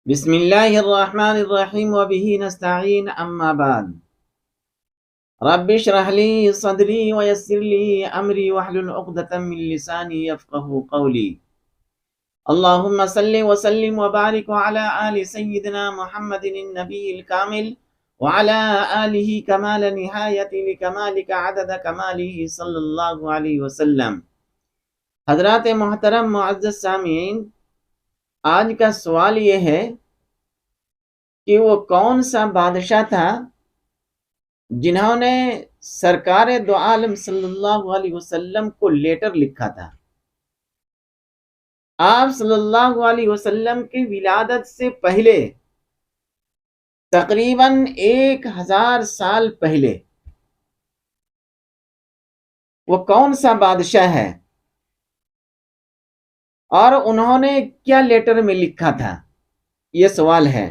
بسم اللہ الرحمن الرحیم وبہ نستعین اما بعد رب اشرح لی صدری ویسر لی امری واحلل عقدۃ من لسانی یفقہوا قولی اللہم صلی وسلم وبارک علی آل سیدنا محمد النبی الکامل وعلى آلہ کمال نہایت لکمالک عدد کمالہ صلی اللہ علیہ وسلم۔ حضرات محترم معزز سامعین، آج کا سوال یہ ہے کہ وہ کون سا بادشاہ تھا جنہوں نے سرکار دو عالم صلی اللہ علیہ وسلم کو لیٹر لکھا تھا۔ آپ صلی اللہ علیہ وسلم کی ولادت سے پہلے تقریباً 1000 سال پہلے وہ کون سا بادشاہ ہے اور انہوں نے کیا لیٹر میں لکھا تھا، یہ سوال ہے۔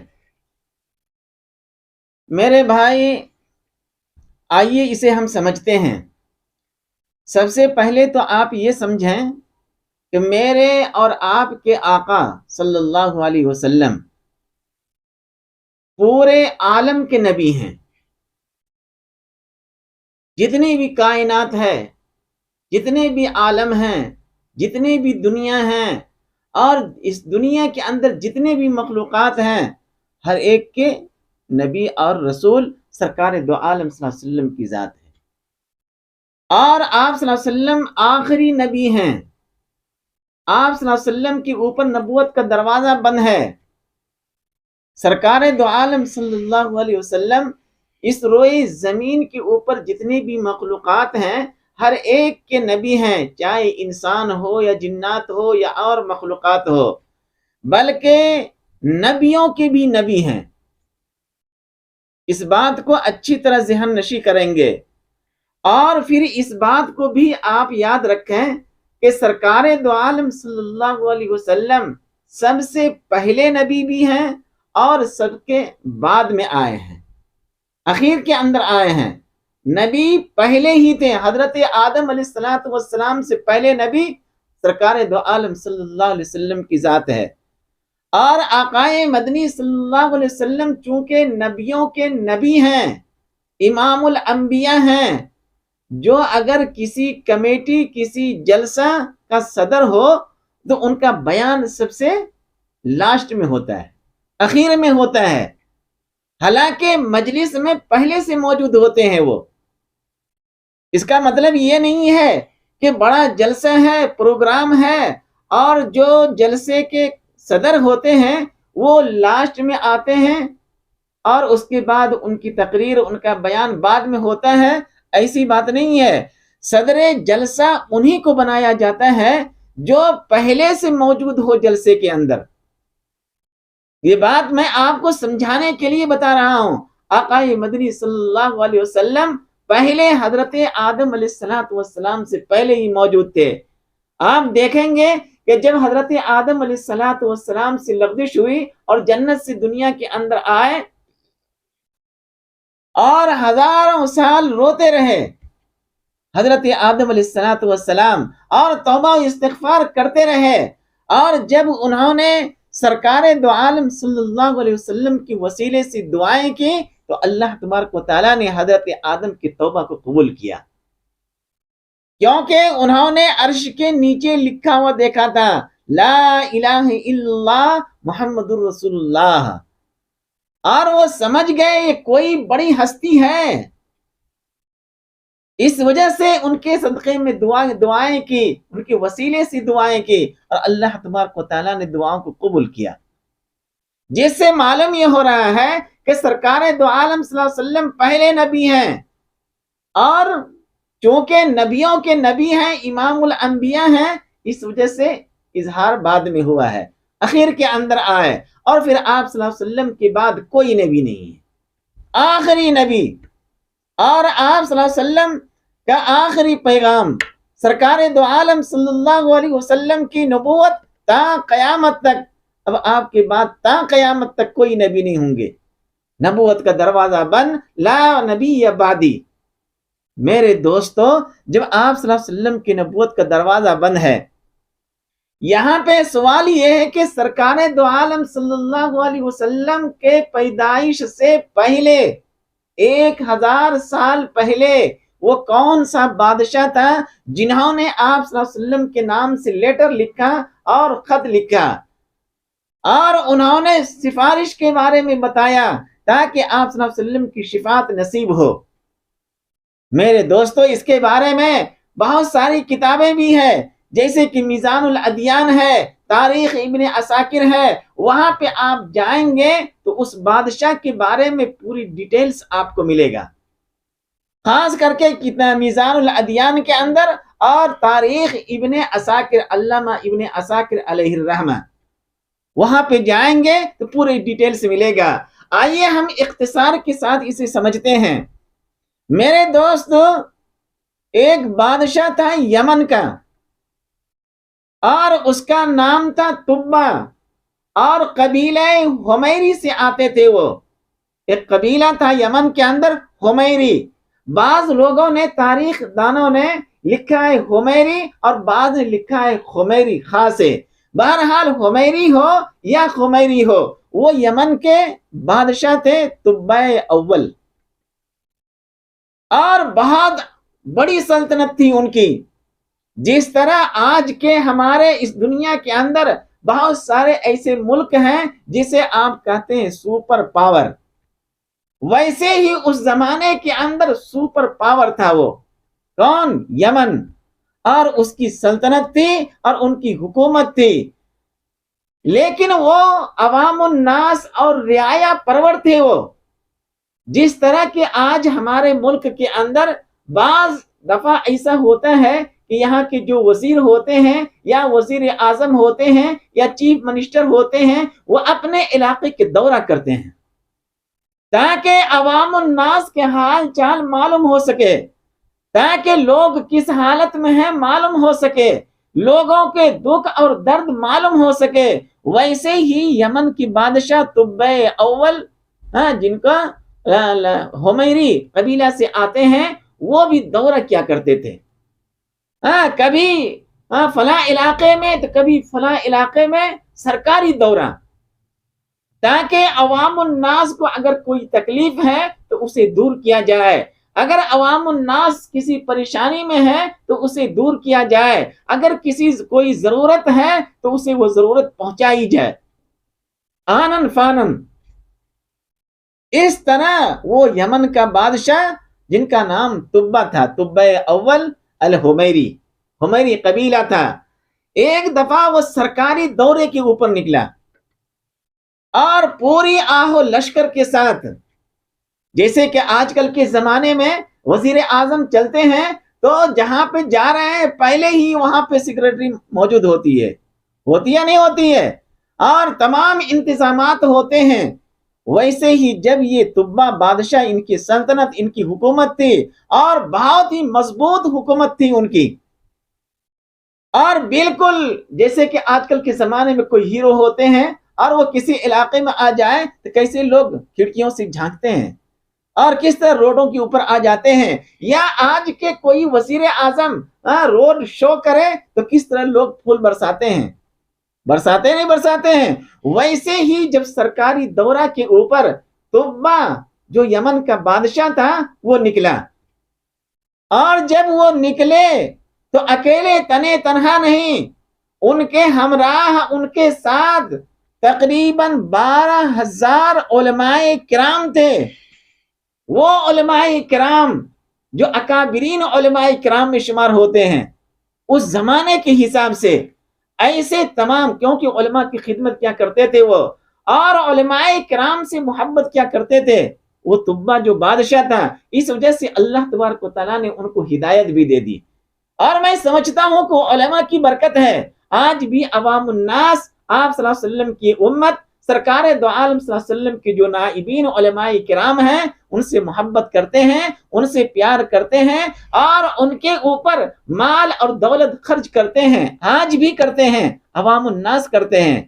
میرے بھائی، آئیے اسے ہم سمجھتے ہیں۔ سب سے پہلے تو آپ یہ سمجھیں کہ میرے اور آپ کے آقا صلی اللہ علیہ وسلم پورے عالم کے نبی ہیں۔ جتنی بھی کائنات ہے، جتنے بھی عالم ہیں، جتنی بھی دنیا ہیں، اور اس دنیا کے اندر جتنے بھی مخلوقات ہیں، ہر ایک کے نبی اور رسول سرکار دو عالم صلی اللہ علیہ وسلم کی ذات ہے۔ اور آپ صلی اللہ علیہ وسلم آخری نبی ہیں۔ آپ صلی اللہ علیہ وسلم کے اوپر نبوت کا دروازہ بند ہے۔ سرکار دو عالم صلی اللہ علیہ وسلم اس روئے زمین کے اوپر جتنی بھی مخلوقات ہیں، ہر ایک کے نبی ہیں، چاہے انسان ہو یا جنات ہو یا اور مخلوقات ہو، بلکہ نبیوں کے بھی نبی ہیں۔ اس بات کو اچھی طرح ذہن نشی کریں گے، اور پھر اس بات کو بھی آپ یاد رکھیں کہ سرکار دو عالم صلی اللہ علیہ وسلم سب سے پہلے نبی بھی ہیں اور سب کے بعد میں آئے ہیں، اخیر کے اندر آئے ہیں۔ نبی پہلے ہی تھے، حضرت آدم علیہ السلام سے پہلے نبی سرکار دو عالم صلی اللہ علیہ وسلم کی ذات ہے۔ اور آقائے مدنی صلی اللہ علیہ وسلم چونکہ نبیوں کے نبی ہیں، امام الانبیاء ہیں، جو اگر کسی کمیٹی، کسی جلسہ کا صدر ہو تو ان کا بیان سب سے لاسٹ میں ہوتا ہے، اخیر میں ہوتا ہے، حالانکہ مجلس میں پہلے سے موجود ہوتے ہیں وہ۔ اس کا مطلب یہ نہیں ہے کہ بڑا جلسہ ہے، پروگرام ہے، اور جو جلسے کے صدر ہوتے ہیں وہ لاسٹ میں آتے ہیں اور اس کے بعد ان کی تقریر، ان کا بیان بعد میں ہوتا ہے۔ ایسی بات نہیں ہے۔ صدر جلسہ انہی کو بنایا جاتا ہے جو پہلے سے موجود ہو جلسے کے اندر۔ یہ بات میں آپ کو سمجھانے کے لیے بتا رہا ہوں۔ آقا مدنی صلی اللہ علیہ وسلم پہلے حضرت آدم علیہ السلام سے پہلے ہی موجود تھے۔ آپ دیکھیں گے کہ جب حضرت آدم علیہ السلام سے لغزش ہوئی اور جنت سے دنیا کے اندر آئے اور ہزاروں سال روتے رہے حضرت آدم علیہ السلام، اور توبہ و استغفار کرتے رہے، اور جب انہوں نے سرکار دو عالم صلی اللہ علیہ وسلم کی وسیلے سے دعائیں کی تو اللہ تبارک و تعالیٰ نے حضرت آدم کی توبہ کو قبول کیا، کیونکہ انہوں نے عرش کے نیچے لکھا ہوا دیکھا تھا، لا الہ الا اللہ محمد الرسول اللہ، اور وہ سمجھ گئے یہ کوئی بڑی ہستی ہے۔ اس وجہ سے ان کے صدقے میں دعائیں کی، ان کے وسیلے سے دعائیں کی، اور اللہ تبارک و تعالیٰ نے دعاؤں کو قبول کیا، جس سے معلوم یہ ہو رہا ہے کہ سرکار دو عالم صلی اللہ علیہ وسلم پہلے نبی ہیں، اور چونکہ نبیوں کے نبی ہیں، امام الانبیاء ہیں، اس وجہ سے اظہار بعد میں ہوا ہے، اخیر کے اندر آئے، اور پھر آپ صلی اللہ علیہ وسلم کے بعد کوئی نبی نہیں ہے، آخری نبی۔ اور آپ صلی اللہ علیہ وسلم کا آخری پیغام، سرکار دو عالم صلی اللہ علیہ وسلم کی نبوت تا قیامت تک، اب آپ کے بعد تا قیامت تک کوئی نبی نہیں ہوں گے، نبوت کا دروازہ بند، لا نبی بعدی۔ میرے دوستو، جب آپ صلی اللہ علیہ وسلم کی نبوت کا دروازہ بند ہے، یہاں پہ سوال یہ ہے کہ سرکار دو عالم صلی اللہ علیہ وسلم کے پیدائش سے پہلے 1000 سال پہلے وہ کون سا بادشاہ تھا جنہوں نے آپ صلی اللہ علیہ وسلم کے نام سے لیٹر لکھا اور خط لکھا اور انہوں نے سفارش کے بارے میں بتایا تاکہ آپ صلی اللہ علیہ وسلم کی شفاعت نصیب ہو؟ میرے دوستو، اس کے بارے میں بہت ساری کتابیں بھی ہیں، جیسے کہ میزان الادیان ہے، تاریخ ابن عساکر ہے۔ وہاں پہ آپ جائیں گے تو اس بادشاہ کے بارے میں پوری ڈیٹیلز آپ کو ملے گا، خاص کر کے کتنا میزان الادیان کے اندر اور تاریخ ابن عساکر، علامہ ابن عساکر علیہ الرحمہ، وہاں پہ جائیں گے تو پورے ڈیٹیلز ملے گا۔ آئیے ہم اختصار کے ساتھ اسے سمجھتے ہیں۔ میرے دوستو، ایک بادشاہ تھا یمن کا اور اس کا نام تھا تبا، اور قبیلہ حمیری سے آتے تھے۔ وہ ایک قبیلہ تھا یمن کے اندر، حمیری۔ بعض لوگوں نے، تاریخ دانوں نے لکھا ہے حمیری اور بعض نے لکھا ہے خمیری خاص ہے۔ بہرحال حمیری ہو یا خمیری ہو، وہ یمن کے بادشاہ تھے، تبا اول، اور بہت بڑی سلطنت تھی ان کی۔ جس طرح آج کے ہمارے اس دنیا کے اندر بہت سارے ایسے ملک ہیں جسے آپ کہتے ہیں سپر پاور، ویسے ہی اس زمانے کے اندر سپر پاور تھا وہ۔ کون؟ یمن، اور اس کی سلطنت تھی اور ان کی حکومت تھی، لیکن وہ عوام الناس اور رعایا پرور تھے وہ۔ جس طرح کہ آج ہمارے ملک کے اندر بعض دفعہ ایسا ہوتا ہے کہ یہاں کے جو وزیر ہوتے ہیں یا وزیر اعظم ہوتے ہیں یا چیف منسٹر ہوتے ہیں، وہ اپنے علاقے کے دورہ کرتے ہیں تاکہ عوام الناس کے حال چال معلوم ہو سکے، تاکہ لوگ کس حالت میں ہیں معلوم ہو سکے، لوگوں کے دکھ اور درد معلوم ہو سکے۔ ویسے ہی یمن کی بادشاہ تبع اول، جن کا حمیری قبیلہ سے آتے ہیں، وہ بھی دورہ کیا کرتے تھے۔ کبھی فلاں علاقے میں تو کبھی فلاں علاقے میں سرکاری دورہ، تاکہ عوام الناس کو اگر کوئی تکلیف ہے تو اسے دور کیا جائے، اگر عوام الناس کسی پریشانی میں ہے تو اسے دور کیا جائے، اگر کسی کوئی ضرورت ہے تو اسے وہ ضرورت پہنچائی جائے، آنن فانن۔ اس طرح وہ یمن کا بادشاہ جن کا نام تبا تھا، تبع اول الحمیری، حمیری قبیلہ تھا، ایک دفعہ وہ سرکاری دورے کے اوپر نکلا اور پوری آہو لشکر کے ساتھ، جیسے کہ آج کل کے زمانے میں وزیر اعظم چلتے ہیں تو جہاں پہ جا رہے ہیں پہلے ہی وہاں پہ سیکرٹری موجود ہوتی ہے نہیں ہوتی ہے، اور تمام انتظامات ہوتے ہیں۔ ویسے ہی جب یہ تبا بادشاہ، ان کی سلطنت، ان کی حکومت تھی اور بہت ہی مضبوط حکومت تھی ان کی، اور بالکل جیسے کہ آج کل کے زمانے میں کوئی ہیرو ہوتے ہیں اور وہ کسی علاقے میں آ جائے تو کیسے لوگ کھڑکیوں سے جھانکتے ہیں اور کس طرح روڈوں کے اوپر آ جاتے ہیں، یا آج کے کوئی وزیر اعظم روڈ شو کرے تو کس طرح لوگ پھول برساتے ہیں، نہیں برساتے ہیں۔ ویسے ہی جب سرکاری دورہ کے اوپر تبا جو یمن کا بادشاہ تھا وہ نکلا، اور جب وہ نکلے تو اکیلے تنے تنہا نہیں، ان کے ہمراہ، ان کے ساتھ تقریباً 12,000 علماء کرام تھے۔ وہ علماء کرام جو اکابرین علماء کرام میں شمار ہوتے ہیں اس زمانے کے حساب سے، ایسے تمام، کیونکہ علماء کی خدمت کیا کرتے تھے وہ، اور علماء کرام سے محبت کیا کرتے تھے۔ وہ تبا جو بادشاہ تھا، اس وجہ سے اللہ تبارک و تعالیٰ نے ان کو ہدایت بھی دے دی، اور میں سمجھتا ہوں کہ علماء کی برکت ہے آج بھی عوام الناس آپ صلی اللہ علیہ وسلم کی امت، سرکار دو عالم صلی اللہ علیہ وسلم کے جو نائبین علماء کرام ہیں، ان سے محبت کرتے ہیں، ان سے پیار کرتے ہیں، اور ان کے اوپر مال اور دولت خرچ کرتے ہیں، آج بھی کرتے ہیں، عوام الناس کرتے ہیں۔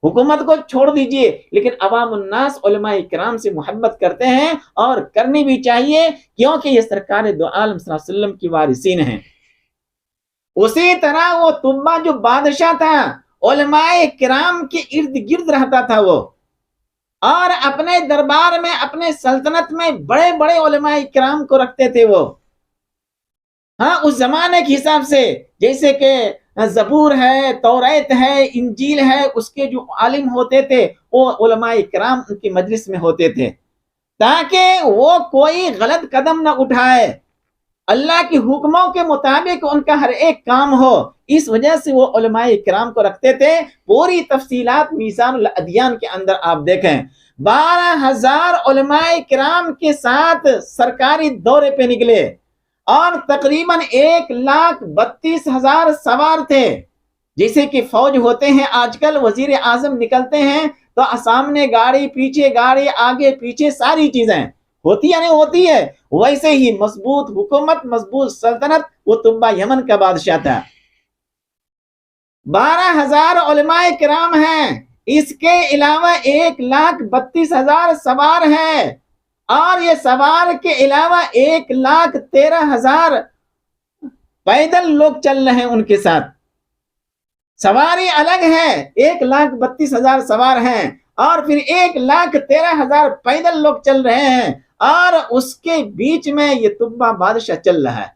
حکومت کو چھوڑ دیجئے، لیکن عوام الناس علماء کرام سے محبت کرتے ہیں، اور کرنی بھی چاہیے، کیونکہ یہ سرکار دو عالم صلی اللہ علیہ وسلم کی وارثین ہیں۔ اسی طرح وہ تبا جو بادشاہ تھا، علماء کرام کے ارد گرد رہتا تھا وہ، اور اپنے دربار میں، اپنے سلطنت میں بڑے بڑے علماء کرام کو رکھتے تھے وہ. ہاں، اس زمانے کے حساب سے، جیسے کہ زبور ہے، توریت ہے، انجیل ہے، اس کے جو عالم ہوتے تھے وہ علماء کرام ان کی مجلس میں ہوتے تھے، تاکہ وہ کوئی غلط قدم نہ اٹھائے، اللہ کے حکموں کے مطابق ان کا ہر ایک کام ہو. اس وجہ سے وہ علماء کرام کو رکھتے تھے. پوری تفصیلات میزان الادیان کے اندر آپ دیکھیں. 12,000 علماء کرام کے ساتھ سرکاری دورے پہ نکلے، اور تقریباً 1,32,000 سوار تھے. جیسے کہ فوج ہوتے ہیں آج کل، وزیر اعظم نکلتے ہیں تو سامنے گاڑی، پیچھے گاڑی، آگے پیچھے ساری چیزیں ہوتی ہے، نہیں ہوتی ہے؟ ویسے ہی مضبوط حکومت، مضبوط سلطنت، وہ تبا یمن کا بادشاہ تھا. 12,000 علماء کرام ہیں، اس کے علاوہ 1,32,000 سوار ہیں، اور یہ سوار کے علاوہ 1,13,000 پیدل لوگ چل رہے ہیں ان کے ساتھ. سواری الگ ہے، 1,32,000 سوار ہیں، اور پھر 1,13,000 پیدل لوگ چل رہے ہیں، اور اس کے بیچ میں یہ تبا بادشاہ چل رہا ہے.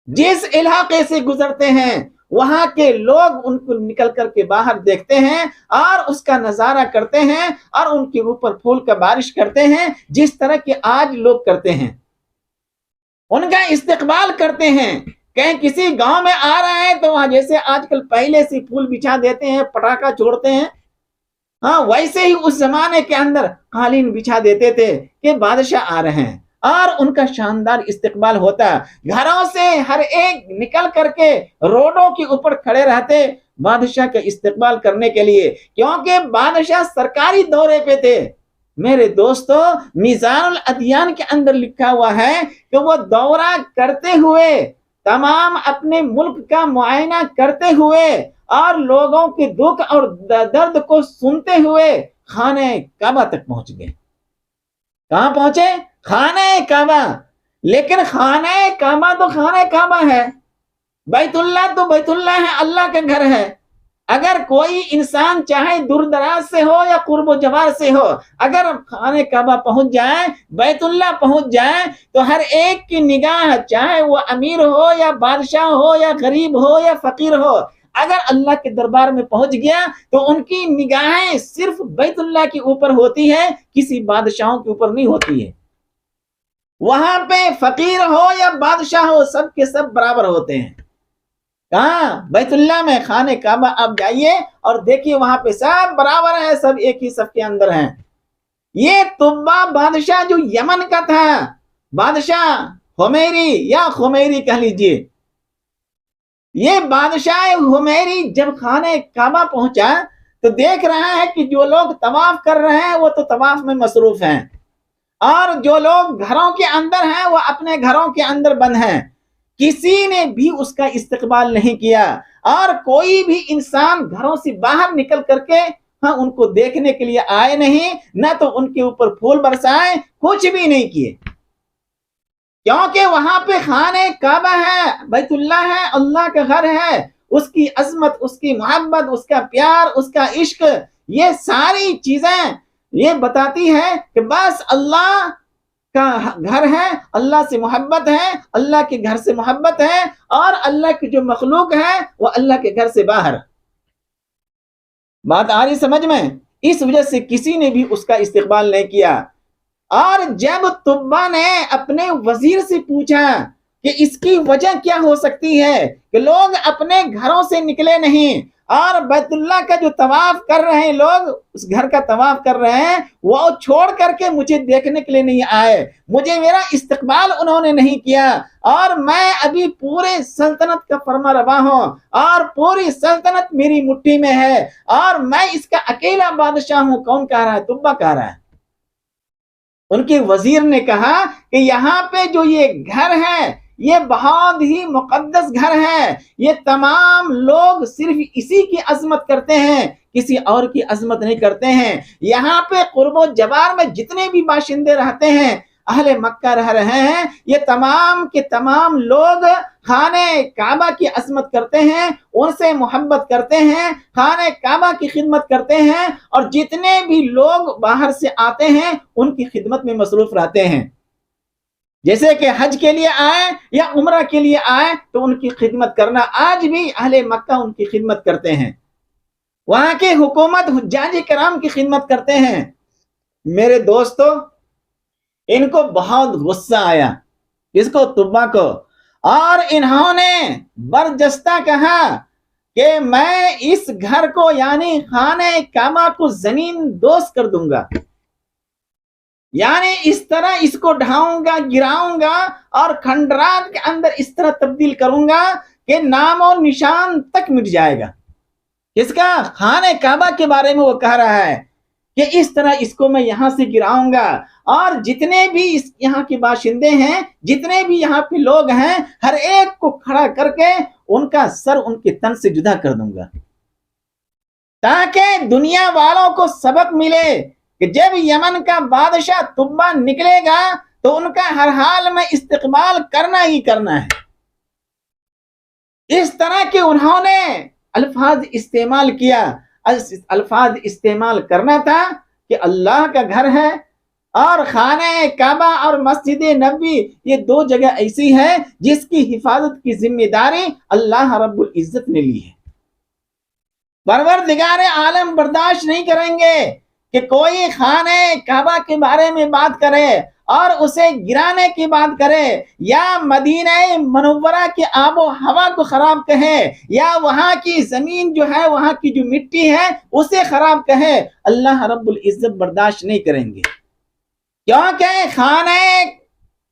جس علاقے سے گزرتے ہیں وہاں کے لوگ ان کو نکل کر کے باہر دیکھتے ہیں اور اس کا نظارہ کرتے ہیں، اور ان کے اوپر پھول کا بارش کرتے ہیں، جس طرح کہ آج لوگ کرتے ہیں. ان کا استقبال کرتے ہیں. کہیں کسی گاؤں میں آ رہا ہے تو وہاں جیسے آج کل پہلے سے پھول بچھا دیتے ہیں، پٹاخہ چھوڑتے ہیں، ہاں ویسے ہی اس زمانے کے اندر قالین بچھا دیتے تھے کہ بادشاہ آ رہے ہیں، اور ان کا شاندار استقبال ہوتا. گھروں سے ہر ایک نکل کر کے روڈوں کے اوپر کھڑے رہتے بادشاہ کا استقبال کرنے کے لیے، کیونکہ بادشاہ سرکاری دورے پہ تھے. میرے دوستو، میزان الادیان کے اندر لکھا ہوا ہے کہ وہ دورہ کرتے ہوئے، تمام اپنے ملک کا معائنہ کرتے ہوئے، اور لوگوں کے دکھ اور درد کو سنتے ہوئے خانہ کعبہ تک پہنچ گئے. کہاں پہنچے؟ خانہ کعبہ. لیکن خانہ کعبہ تو خانہ کعبہ ہے، بیت اللہ تو بیت اللہ ہے، اللہ کا گھر ہے. اگر کوئی انسان چاہے دور دراز سے ہو یا قرب و جوار سے ہو، اگر خانہ کعبہ پہنچ جائے، بیت اللہ پہنچ جائے، تو ہر ایک کی نگاہ، چاہے وہ امیر ہو یا بادشاہ ہو یا غریب ہو یا فقیر ہو، اگر اللہ کے دربار میں پہنچ گیا تو ان کی نگاہیں صرف بیت اللہ کے اوپر ہوتی ہے، کسی بادشاہوں کے اوپر نہیں ہوتی ہے. وہاں پہ فقیر ہو یا بادشاہ ہو، سب کے سب برابر ہوتے ہیں. کہاں؟ بیت اللہ میں. خانہ کعبہ آپ جائیے اور دیکھیے، وہاں پہ سب برابر ہیں، سب ایک ہی صف کے اندر ہیں. یہ تبا بادشاہ جو یمن کا تھا، بادشاہ حمیری یا خمیری کہہ لیجیے، یہ بادشاہ حمیری جب خانہ کعبہ پہنچا تو دیکھ رہا ہے کہ جو لوگ طواف کر رہے ہیں وہ تو طواف میں مصروف ہیں، اور جو لوگ گھروں کے اندر ہیں وہ اپنے گھروں کے اندر بند ہیں. کسی نے بھی اس کا استقبال نہیں کیا، اور کوئی بھی انسان گھروں سے باہر نکل کر کے ان کو دیکھنے کے لیے آئے نہیں، نہ تو ان کے اوپر پھول برسائے، کچھ بھی نہیں کیے. کیونکہ وہاں پہ خانہ کعبہ ہے، بیت اللہ ہے، اللہ کا گھر ہے. اس کی عظمت، اس کی محبت، اس کا پیار، اس کا عشق، یہ ساری چیزیں یہ بتاتی ہے کہ بس اللہ کا گھر ہے، اللہ سے محبت ہے، اللہ کے گھر سے محبت ہے، اور اللہ کی جو مخلوق ہے وہ اللہ کے گھر سے باہر. بات آ رہی سمجھ میں؟ اس وجہ سے کسی نے بھی اس کا استقبال نہیں کیا. اور جب تبا نے اپنے وزیر سے پوچھا کہ اس کی وجہ کیا ہو سکتی ہے کہ لوگ اپنے گھروں سے نکلے نہیں، اور بیت اللہ کا جو طواف کر رہے ہیں، لوگ اس گھر کا طواف کر رہے ہیں، وہ چھوڑ کر کے مجھے دیکھنے کے لیے نہیں آئے، مجھے میرا استقبال انہوں نے نہیں کیا، اور میں ابھی پورے سلطنت کا فرما روا ہوں، اور پوری سلطنت میری مٹھی میں ہے، اور میں اس کا اکیلا بادشاہ ہوں. کون کہہ رہا ہے؟ تبا کہہ رہا ہے. ان کے وزیر نے کہا کہ یہاں پہ جو یہ گھر ہے یہ بہت ہی مقدس گھر ہے، یہ تمام لوگ صرف اسی کی عظمت کرتے ہیں، کسی اور کی عظمت نہیں کرتے ہیں. یہاں پہ قرب و جوار میں جتنے بھی باشندے رہتے ہیں، اہل مکہ رہ رہے ہیں، یہ تمام کے تمام لوگ خانہ کعبہ کی عظمت کرتے ہیں، ان سے محبت کرتے ہیں، خانہ کعبہ کی خدمت کرتے ہیں، اور جتنے بھی لوگ باہر سے آتے ہیں ان کی خدمت میں مصروف رہتے ہیں۔ جیسے کہ حج کے لیے آئے یا عمرہ کے لیے آئے تو ان کی خدمت کرنا، آج بھی اہل مکہ ان کی خدمت کرتے ہیں، وہاں کی حکومت حجاج کرام کی خدمت کرتے ہیں۔ میرے دوستو، ان کو بہت غصہ آیا، اس کو طبا کو، اور انہوں نے برجستہ کہا کہ میں اس گھر کو یعنی خانہ کعبہ کو زمین دوز کر دوں گا، یعنی اس طرح اس کو ڈھاؤں گا، گراؤں گا، اور کھنڈرات کے اندر اس طرح تبدیل کروں گا کہ نام و نشان تک مٹ جائے گا۔ اس کا خانہ کعبہ کے بارے میں وہ کہہ رہا ہے کہ اس طرح اس کو میں یہاں سے گراؤں گا، اور جتنے بھی یہاں کے باشندے ہیں، جتنے بھی یہاں پہ لوگ ہیں، ہر ایک کو کھڑا کر کے ان کا سر ان کے تن سے جدا کر دوں گا، تاکہ دنیا والوں کو سبق ملے کہ جب یمن کا بادشاہ طبا نکلے گا تو ان کا ہر حال میں استقبال کرنا ہی کرنا ہے۔ اس طرح کے انہوں نے الفاظ استعمال کیا۔ الفاظ استعمال کرنا تھا کہ اللہ کا گھر ہے، اور خانہ کعبہ اور مسجد نبوی یہ دو جگہ ایسی ہے جس کی حفاظت کی ذمہ داری اللہ رب العزت نے لی ہے۔ پروردگار عالم برداشت نہیں کریں گے کہ کوئی خانہ کعبہ کے بارے میں بات کرے اور اسے گرانے کی بات کرے، یا مدینہ منورہ کے آب و ہوا کو خراب کہے، یا وہاں کی زمین جو ہے، وہاں کی جو مٹی ہے اسے خراب کہے۔ اللہ رب العزت برداشت نہیں کریں گے، کیونکہ خانہ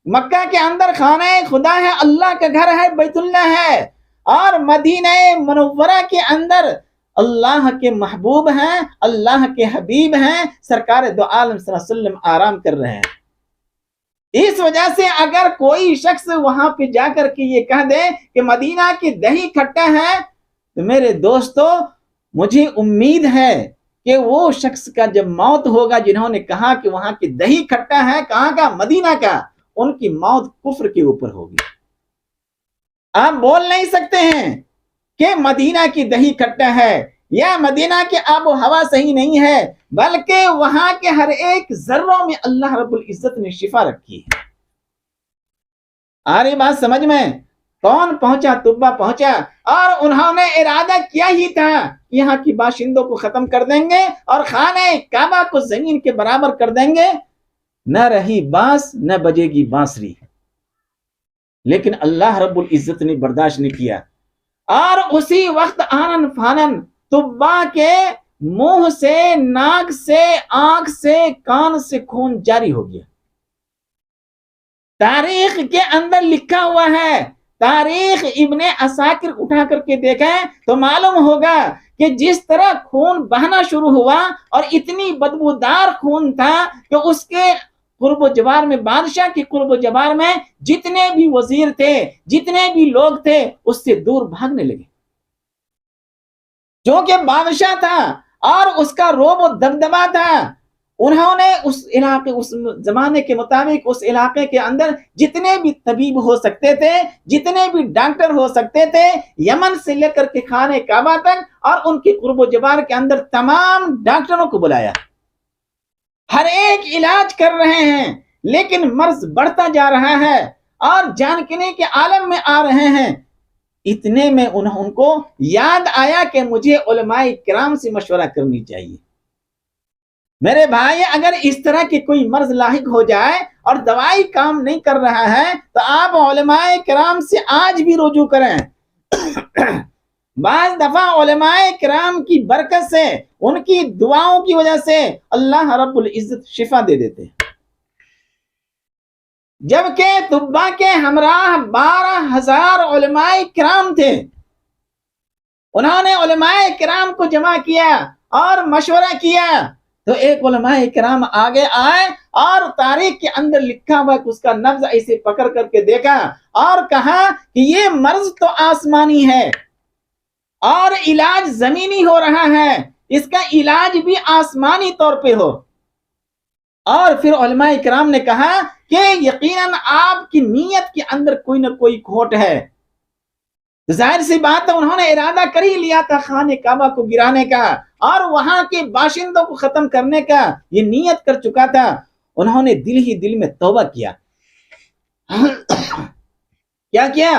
مکہ کے اندر خانہ خدا ہے، اللہ کا گھر ہے، بیت اللہ ہے، اور مدینہ منورہ کے اندر اللہ کے محبوب ہیں، اللہ کے حبیب ہیں، سرکار دو عالم صلی اللہ علیہ وسلم آرام کر رہے ہیں۔ اس وجہ سے اگر کوئی شخص وہاں پہ جا کر کے یہ کہہ دے کہ مدینہ کی دہی کھٹا ہے، تو میرے دوستو مجھے امید ہے کہ وہ شخص کا جب موت ہوگا جنہوں نے کہا کہ وہاں کی دہی کھٹا ہے، کہاں کا؟ مدینہ کا، ان کی موت کفر کے اوپر ہوگی۔ آپ بول نہیں سکتے ہیں کہ مدینہ کی دہی کھٹا ہے یا مدینہ کے آب و ہوا صحیح نہیں ہے، بلکہ وہاں کے ہر ایک ذروں میں اللہ رب العزت نے شفا رکھی ہے۔ آ رہی بات سمجھ میں؟ کون پہنچا؟ طبا پہنچا، اور انہوں نے ارادہ کیا ہی تھا یہاں کی باشندوں کو ختم کر دیں گے اور خانہ کعبہ کو زمین کے برابر کر دیں گے، نہ رہی بانس نہ بجے گی بانسری۔ لیکن اللہ رب العزت نے برداشت نہیں کیا، اور اسی وقت آنن فانن طبا کے منہ سے، ناک سے، آنکھ سے، کان سے خون جاری ہو گیا۔ تاریخ کے اندر لکھا ہوا ہے، تاریخ ابن عساکر اٹھا کر کے دیکھیں تو معلوم ہوگا کہ جس طرح خون بہنا شروع ہوا، اور اتنی بدبودار خون تھا کہ اس کے قرب و جوار میں، بادشاہ کے قرب و جوار میں جتنے بھی وزیر تھے، جتنے بھی لوگ تھے، اس سے دور بھاگنے لگے، جو کہ بادشاہ تھا اور اس کا روب و دبدبا تھا۔ انہوں نے اس علاقے، اس زمانے کے مطابق اس علاقے کے اندر جتنے بھی طبیب ہو سکتے تھے، جتنے بھی ڈاکٹر ہو سکتے تھے، یمن سے لے کر کے خانہ کعبہ تک اور ان کے قرب و جوار کے اندر تمام ڈاکٹروں کو بلایا، ہر ایک علاج کر رہے ہیں، لیکن مرض بڑھتا جا رہا ہے اور جان کنے کے عالم میں آ رہے ہیں۔ اتنے میں ان کو یاد آیا کہ مجھے علماء کرام سے مشورہ کرنی چاہیے۔ میرے بھائی، اگر اس طرح کی کوئی مرض لاحق ہو جائے اور دوائی کام نہیں کر رہا ہے تو آپ علماء کرام سے آج بھی رجوع کریں۔ بعض دفعہ علماء کرام کی برکت سے، ان کی دعاؤں کی وجہ سے اللہ رب العزت شفا دے دیتے ہیں۔ جبکہ طبا کے ہمراہ 12,000 علماء کرام تھے، انہوں نے علماء کرام کو جمع کیا اور مشورہ کیا، تو ایک علماء کرام آگے آئے اور تاریخ کے اندر لکھا ہوا کہ اس کا نبض ایسے پکڑ کر کے دیکھا اور کہا کہ یہ مرض تو آسمانی ہے اور علاج زمینی ہو رہا ہے، اس کا علاج بھی آسمانی طور پہ ہو۔ اور پھر علماء کرام نے کہا کہ یقیناً آپ کی نیت کے اندر کوئی نہ کوئی کھوٹ ہے. ظاہر سی بات ہے انہوں نے ارادہ کر ہی لیا تھا خانہ کعبہ کو گرانے کا اور وہاں کے باشندوں کو ختم کرنے کا یہ نیت کر چکا تھا. انہوں نے دل ہی دل میں توبہ کیا. کیا کیا؟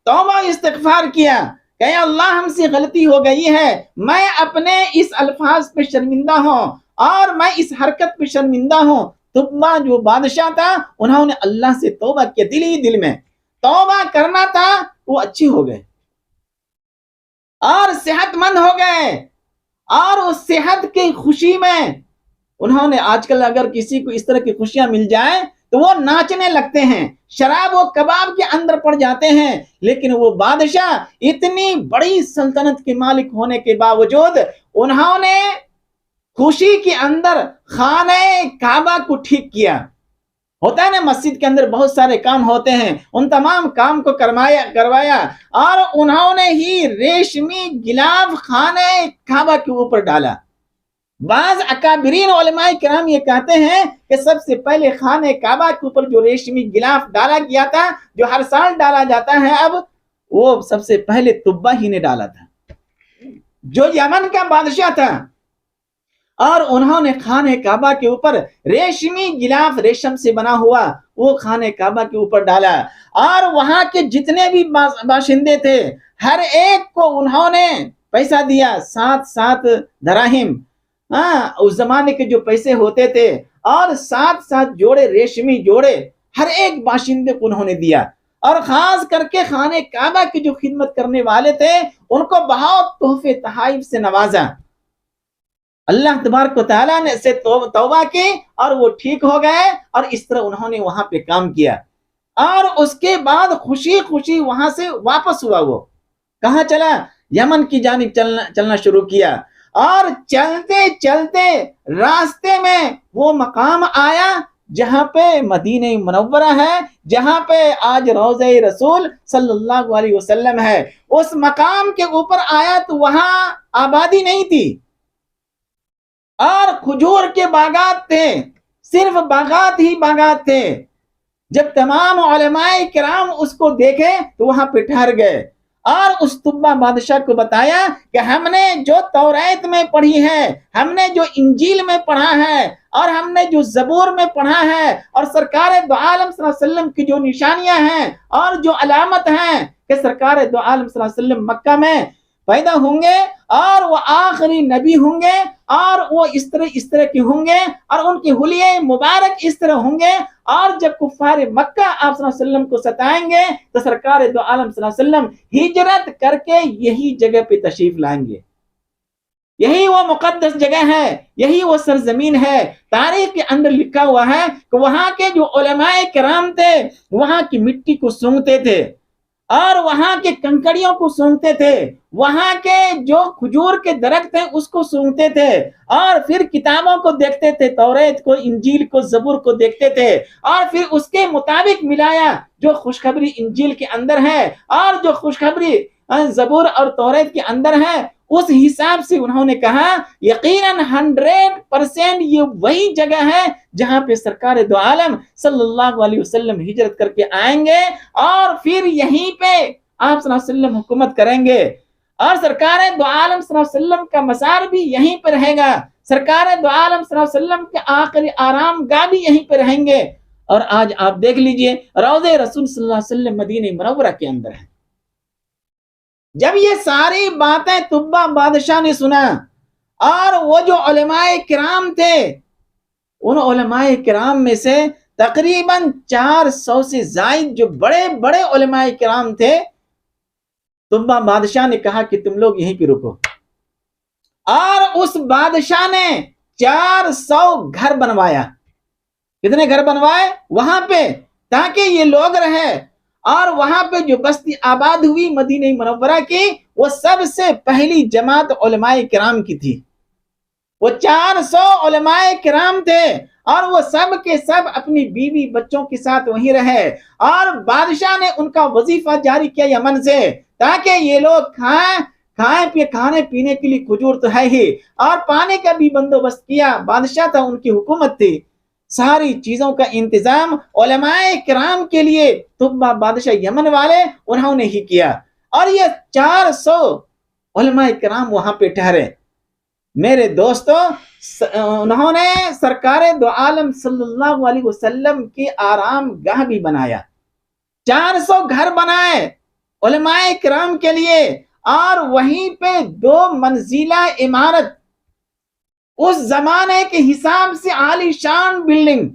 توبہ استغفار کیا کہ اے اللہ ہم سے غلطی ہو گئی ہے، میں اپنے اس الفاظ پہ شرمندہ ہوں اور میں اس حرکت پہ شرمندہ ہوں. تبا جو بادشاہ تھا انہوں نے اللہ سے توبہ کیا، دل ہی دل میں توبہ کرنا تھا. وہ اچھے ہو گئے اور صحت مند ہو گئے اور اس صحت کی خوشی میں انہوں نے آج کل اگر کسی کو اس طرح کی خوشیاں مل جائیں تو وہ ناچنے لگتے ہیں، شراب و کباب کے اندر پڑ جاتے ہیں. لیکن وہ بادشاہ اتنی بڑی سلطنت کے مالک ہونے کے باوجود انہوں نے خوشی کے اندر خانہ کعبہ کو ٹھیک کیا. ہوتا ہے نا مسجد کے اندر بہت سارے کام ہوتے ہیں، ان تمام کام کو کروایا اور انہوں نے ہی ریشمی غلاف خانہ کعبہ کے اوپر ڈالا. بعض اکابرین علماء کرام یہ کہتے ہیں کہ سب سے پہلے خانہ کعبہ کے اوپر جو ریشمی غلاف ڈالا گیا تھا جو ہر سال ڈالا جاتا ہے، اب وہ سب سے پہلے تبا ہی نے ڈالا تھا جو یمن کا بادشاہ تھا. اور انہوں نے خانہ کعبہ کے اوپر ریشمی غلاف ریشم سے بنا ہوا وہ خانہ کعبہ کے اوپر ڈالا اور وہاں کے جتنے بھی باشندے تھے ہر ایک کو انہوں نے پیسہ دیا، 7 دراہم، اس زمانے کے جو پیسے ہوتے تھے، اور 7 جوڑے ریشمی جوڑے ہر ایک باشندے کو انہوں نے دیا. اور خاص کر کے خانہ کعبہ کی جو خدمت کرنے والے تھے ان کو بہت تحفے تحائف سے نوازا. اللہ تبارک و تعالیٰ نے سے توبہ کی اور وہ ٹھیک ہو گئے اور اس طرح انہوں نے وہاں پہ کام کیا. اور اس کے بعد خوشی خوشی وہاں سے واپس ہوا. وہ کہاں چلا؟ یمن کی جانب چلنا شروع کیا. اور چلتے چلتے راستے میں وہ مقام آیا جہاں پہ مدینہ منورہ ہے، جہاں پہ آج روضہ رسول صلی اللہ علیہ وسلم ہے. اس مقام کے اوپر آیا تو وہاں آبادی نہیں تھی اور کھجور کے باغات تھے، صرف باغات ہی باغات تھے. جب تمام علماء کرام اس کو دیکھے تو وہاں پہ ٹھہر گئے اور اس تبا بادشاہ کو بتایا کہ ہم نے جو توریت میں پڑھی ہے، ہم نے جو انجیل میں پڑھا ہے اور ہم نے جو زبور میں پڑھا ہے اور سرکار دو عالم صلی اللہ علیہ وسلم کی جو نشانیاں ہیں اور جو علامت ہیں کہ سرکار دو عالم صلی اللہ علیہ وسلم مکہ میں پیدا ہوں گے اور وہ آخری نبی ہوں گے اور وہ اس طرح کے ہوں گے اور ان کے حلیے مبارک اس طرح ہوں گے، اور جب کفار مکہ آپ صلی اللہ علیہ وسلم کو ستائیں گے تو سرکار دو عالم صلی اللہ علیہ وسلم ہجرت کر کے یہی جگہ پہ تشریف لائیں گے. یہی وہ مقدس جگہ ہے، یہی وہ سرزمین ہے. تاریخ کے اندر لکھا ہوا ہے کہ وہاں کے جو علماء کرام تھے وہاں کی مٹی کو سونگتے تھے اور وہاں کے کنکڑیوں کو سونگتے تھے، وہاں کے جو کھجور کے درخت ہیں اس کو سونگتے تھے اور پھر کتابوں کو دیکھتے تھے، توریت کو، انجیل کو، زبور کو دیکھتے تھے اور پھر اس کے مطابق ملایا جو خوشخبری انجیل کے اندر ہے اور جو خوشخبری زبور اور توریت کے اندر ہے. اس حساب سے انہوں نے کہا یقیناً 100% یہ وہی جگہ ہے جہاں پہ سرکار دو عالم صلی اللہ علیہ وسلم ہجرت کر کے آئیں گے اور پھر یہیں پہ آپ صلی اللہ علیہ وسلم حکومت کریں گے اور سرکار دو عالم صلی اللہ علیہ وسلم کا مسار بھی یہیں پہ رہے گا. سرکار دو عالم صلی اللہ علیہ وسلم کے آخری آرام گاہ بھی یہیں پہ رہیں گے. اور آج آپ دیکھ لیجئے روضہ رسول صلی اللہ علیہ وسلم مدینہ منورہ کے اندر ہے. جب یہ ساری باتیں تبا بادشاہ نے سنا اور وہ جو علماء کرام تھے ان علماء کرام میں سے تقریباً 400 سے زائد جو بڑے بڑے علماء کرام تھے، تبا بادشاہ نے کہا کہ تم لوگ یہیں پہ رکو. اور اس بادشاہ نے 400 گھر بنوایا. کتنے گھر بنوائے وہاں پہ تاکہ یہ لوگ رہے. اور وہاں پہ جو بستی آباد ہوئی مدینہ منورہ کی وہ سب سے پہلی جماعت علماء کرام کی تھی. وہ 400 علماء کرام تھے اور وہ سب کے سب اپنی بیوی بچوں کے ساتھ وہیں رہے اور بادشاہ نے ان کا وظیفہ جاری کیا یمن سے تاکہ یہ لوگ کھانے پینے کے لیے کھجور تو ہے ہی اور پانی کا بھی بندوبست کیا. بادشاہ تھا، ان کی حکومت تھی. ساری چیزوں کا انتظام علماء کرام کے لیے تبا بادشاہ یمن والے انہوں نے ہی کیا، اور یہ 400 علماء کرام وہاں پہ ٹھہرے۔ میرے دوستو، انہوں نے سرکار دو عالم صلی اللہ علیہ وسلم کی آرام گاہ بھی بنایا، 400 گھر بنائے علماء کرام کے لیے، اور وہیں پہ 2 منزلہ عمارت، اس زمانے کے حساب سے عالی شان بلڈنگ،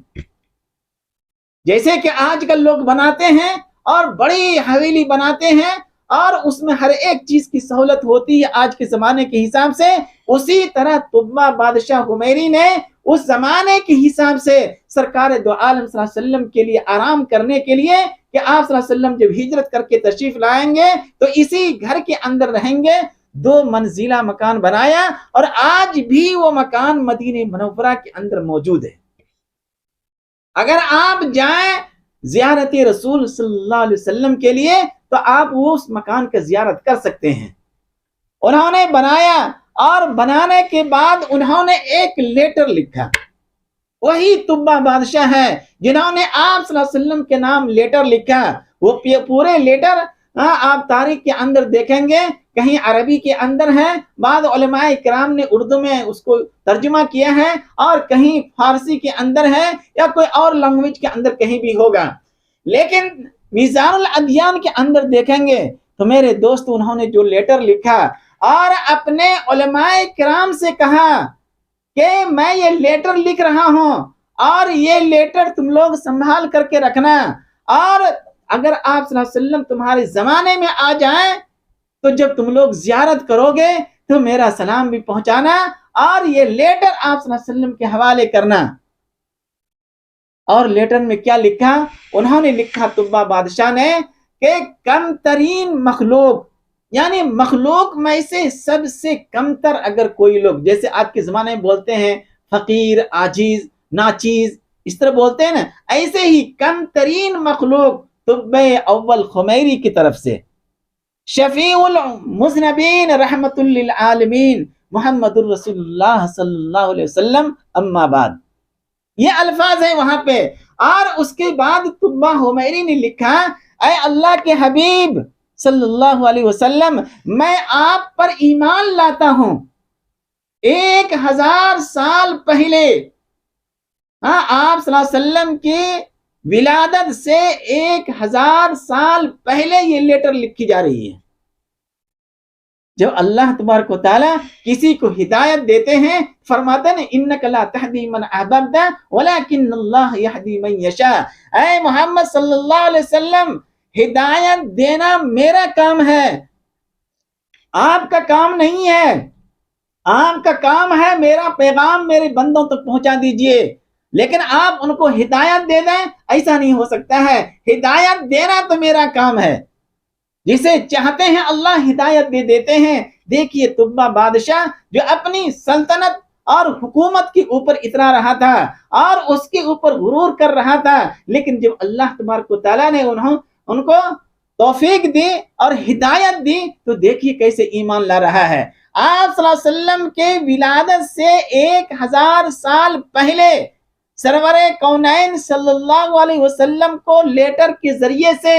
جیسے کہ آج کل لوگ بناتے ہیں اور بڑی حویلی بناتے ہیں، اور اس میں ہر ایک چیز کی سہولت ہوتی ہے آج کے زمانے کے حساب سے، اسی طرح طبہ بادشاہ حمیری نے اس زمانے کے حساب سے سرکار دو عالم صلی اللہ علیہ وسلم کے لیے آرام کرنے کے لیے کہ آپ صلی اللہ علیہ وسلم جب ہجرت کر کے تشریف لائیں گے تو اسی گھر کے اندر رہیں گے، 2 منزلہ مکان بنایا، اور آج بھی وہ مکان مدینہ منورہ کے اندر موجود ہے۔ اگر آپ جائیں زیارت رسول صلی اللہ علیہ وسلم کے لیے تو آپ وہ اس مکان کا زیارت کر سکتے ہیں۔ انہوں نے بنایا، اور بنانے کے بعد انہوں نے ایک لیٹر لکھا، وہی طبہ بادشاہ ہے جنہوں نے آپ صلی اللہ علیہ وسلم کے نام لیٹر لکھا۔ وہ پورے لیٹر آپ تاریخ کے اندر دیکھیں گے، کہیں عربی کے اندر ہے، بعض علماء کرام نے اردو میں اس کو ترجمہ کیا ہے، اور کہیں فارسی کے اندر ہے، یا کوئی اور لینگویج کے اندر کہیں بھی ہوگا، لیکن میزان الادیان کے اندر دیکھیں گے تو میرے دوست انہوں نے جو لیٹر لکھا اور اپنے علماء کرام سے کہا کہ میں یہ لیٹر لکھ رہا ہوں، اور یہ لیٹر تم لوگ سنبھال کر کے رکھنا، اور اگر آپ صلی اللہ علیہ وسلم تمہارے زمانے میں آ جائیں تو جب تم لوگ زیارت کرو گے تو میرا سلام بھی پہنچانا، اور یہ لیٹر آپ صلی اللہ علیہ وسلم کے حوالے کرنا۔ اور لیٹر میں کیا لکھا؟ انہوں نے لکھا طبہ بادشاہ نے کہ کم ترین مخلوق، یعنی مخلوق میں سے سب سے کم تر اگر کوئی لوگ، جیسے آج کے زمانے میں بولتے ہیں فقیر، عاجز، ناچیز، اس طرح بولتے ہیں نا، ایسے ہی کم ترین مخلوق طبہ اول حمیری کی طرف سے شفیع المذنبین رحمت للعالمین محمد الرسول اللہ صلی اللہ علیہ وسلم، اما بعد، یہ الفاظ ہیں وہاں پہ۔ اور اس کے بعد طبہ حمیری نے لکھا، اے اللہ کے حبیب صلی اللہ علیہ وسلم، میں آپ پر ایمان لاتا ہوں 1000 سال پہلے، آپ صلی اللہ علیہ وسلم کی ولادت سے 1000 سال پہلے یہ لیٹر لکھی جا رہی ہے۔ جب اللہ تبارک و تعالیٰ کسی کو ہدایت دیتے ہیں، فرماتے ہیں انک لا تہدی من احببت ولکن اللہ یہدی من یشاء، اے محمد صلی اللہ علیہ وسلم، ہدایت دینا میرا کام ہے، آپ کا کام نہیں ہے۔ آپ کا کام ہے میرا پیغام میرے بندوں تک پہنچا دیجئے، لیکن آپ ان کو ہدایت دے دیں، ایسا نہیں ہو سکتا ہے۔ ہدایت دینا تو میرا کام ہے، جسے چاہتے ہیں اللہ ہدایت دے دیتے ہیں۔ دیکھیے طبہ بادشاہ جو اپنی سلطنت اور حکومت کے اوپر اترا رہا تھا اور اس کے اوپر غرور کر رہا تھا، لیکن جب اللہ تبارک و تعالیٰ نے ان کو توفیق دی اور ہدایت دی تو دیکھیے کیسے ایمان لا رہا ہے۔ آپ صلی اللہ علیہ وسلم کے ولادت سے 1000 سال پہلے سرور کونین صلی اللہ علیہ وسلم کو لیٹر کے ذریعے سے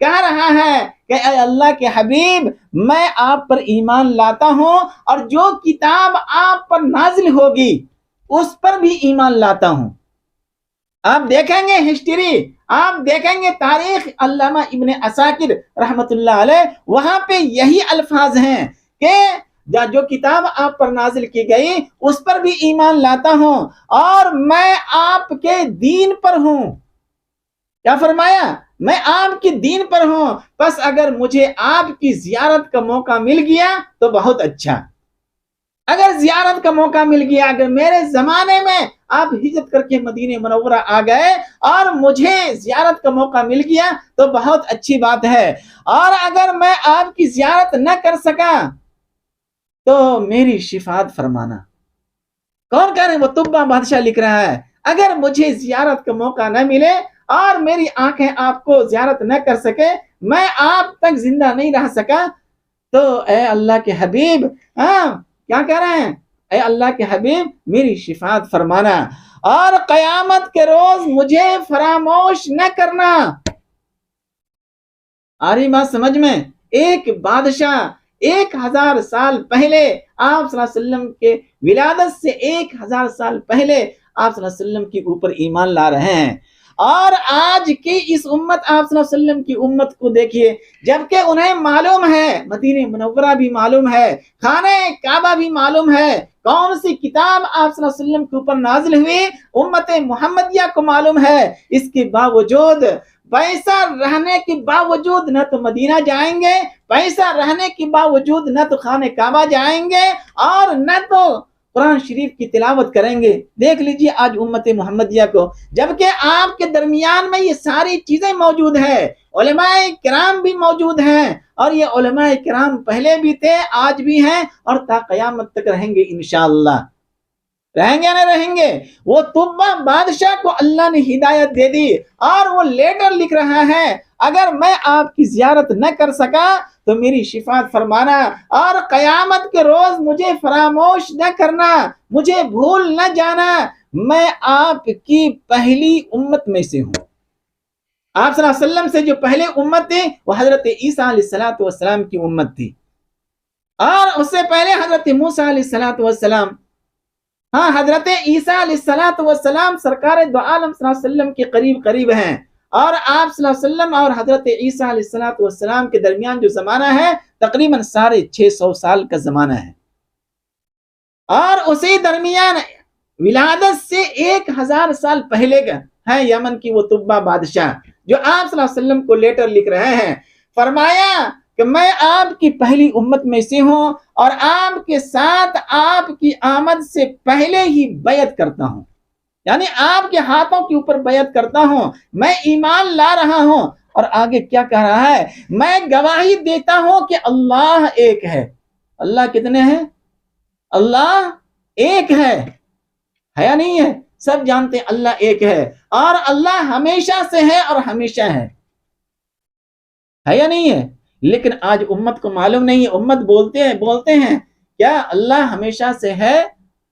کہہ رہا ہے کہ اے اللہ کے حبیب، میں آپ پر ایمان لاتا ہوں، اور جو کتاب آپ پر نازل ہوگی اس پر بھی ایمان لاتا ہوں۔ آپ دیکھیں گے ہسٹری، آپ دیکھیں گے تاریخ، علامہ ابن عساکر رحمت اللہ علیہ، وہاں پہ یہی الفاظ ہیں کہ جو کتاب آپ پر نازل کی گئی اس پر بھی ایمان لاتا ہوں، اور میں آپ کے دین پر ہوں۔ کیا فرمایا؟ میں آپ کے دین پر ہوں، بس اگر مجھے آپ کی زیارت کا موقع مل گیا تو بہت اچھا۔ اگر زیارت کا موقع مل گیا، اگر میرے زمانے میں آپ ہجرت کر کے مدینہ منورہ آ گئے اور مجھے زیارت کا موقع مل گیا تو بہت اچھی بات ہے، اور اگر میں آپ کی زیارت نہ کر سکا تو میری شفاعت فرمانا۔ کون کہہ رہے ہیں؟ وہ طبہ بادشاہ لکھ رہا ہے، اگر مجھے زیارت کا موقع نہ ملے اور میری آنکھیں آپ کو زیارت نہ کر سکے، میں آپ تک زندہ نہیں رہ سکا، تو اے اللہ کے حبیب، کیا کہہ رہے ہیں؟ اے اللہ کے حبیب میری شفاعت فرمانا۔ اور قیامت کے روز مجھے فراموش نہ کرنا۔ آ رہی بات سمجھ میں؟ ایک بادشاہ 1000 سال پہلے آپ صلی اللہ علیہ وسلم کے ولادت سے 1000 سال پہلے آپ صلی اللہ علیہ وسلم کے اوپر ایمان لا رہے ہیں، اور آج کی اس امت آپ صلی اللہ علیہ وسلم کی امت کو دیکھیے، جبکہ انہیں معلوم ہے، مدینہ منورہ بھی معلوم ہے، خانہ کعبہ بھی معلوم ہے، کون سی کتاب آپ صلی اللہ علیہ وسلم کے اوپر نازل ہوئی، امت محمدیہ کو معلوم ہے، اس کے باوجود پیسہ رہنے کے باوجود نہ تو مدینہ جائیں گے، پیسہ رہنے کے باوجود نہ تو خانہ کعبہ جائیں گے، اور نہ تو قرآن شریف کی تلاوت کریں گے۔ دیکھ لیجیے آج امت محمدیہ کو، جبکہ آپ کے درمیان میں یہ ساری چیزیں موجود ہیں، علماء کرام بھی موجود ہیں، اور یہ علماء کرام پہلے بھی تھے، آج بھی ہیں، اور تا قیامت تک رہیں گے انشاءاللہ۔ رہیں گے نہ رہیں گے؟ وہ طبہ بادشاہ کو اللہ نے ہدایت دے دی، اور وہ لیٹر لکھ رہا ہے، اگر میں آپ کی زیارت نہ کر سکا تو میری شفاعت فرمانا، اور قیامت کے روز مجھے فراموش نہ کرنا، مجھے بھول نہ جانا، میں آپ کی پہلی امت میں سے ہوں۔ آپ صلی اللہ علیہ وسلم سے جو پہلے امت تھی وہ حضرت عیسیٰ علیہ السلام کی امت تھی، اور اس سے پہلے حضرت موسیٰ علیہ السلام، ہاں حضرت عیسیٰ علیہ السلام سرکار دو عالم صلی اللہ علیہ وسلم کے قریب ہیں، اور آپ صلی اللہ علیہ وسلم اور حضرت عیسیٰ علیہ السلام کے درمیان جو زمانہ ہے تقریباً 650 سال کا زمانہ ہے، اور اسی درمیان ولادت سے 1000 سال پہلے کا ہے یمن کی وہ طبہ بادشاہ جو آپ صلی اللہ علیہ وسلم کو لیٹر لکھ رہے ہیں، فرمایا کہ میں آپ کی پہلی امت میں سے ہوں، اور آپ کے ساتھ آپ کی آمد سے پہلے ہی بیعت کرتا ہوں، یعنی آپ کے ہاتھوں کے اوپر بیعت کرتا ہوں، میں ایمان لا رہا ہوں۔ اور آگے کیا کہہ رہا ہے؟ میں گواہی دیتا ہوں کہ اللہ ایک ہے۔ اللہ کتنے ہیں؟ اللہ ایک ہے یا نہیں ہے؟ سب جانتے ہیں اللہ ایک ہے، اور اللہ ہمیشہ سے ہے اور ہمیشہ ہے یا نہیں ہے؟ لیکن آج امت کو معلوم نہیں ہے، امت بولتے ہیں کیا اللہ ہمیشہ سے ہے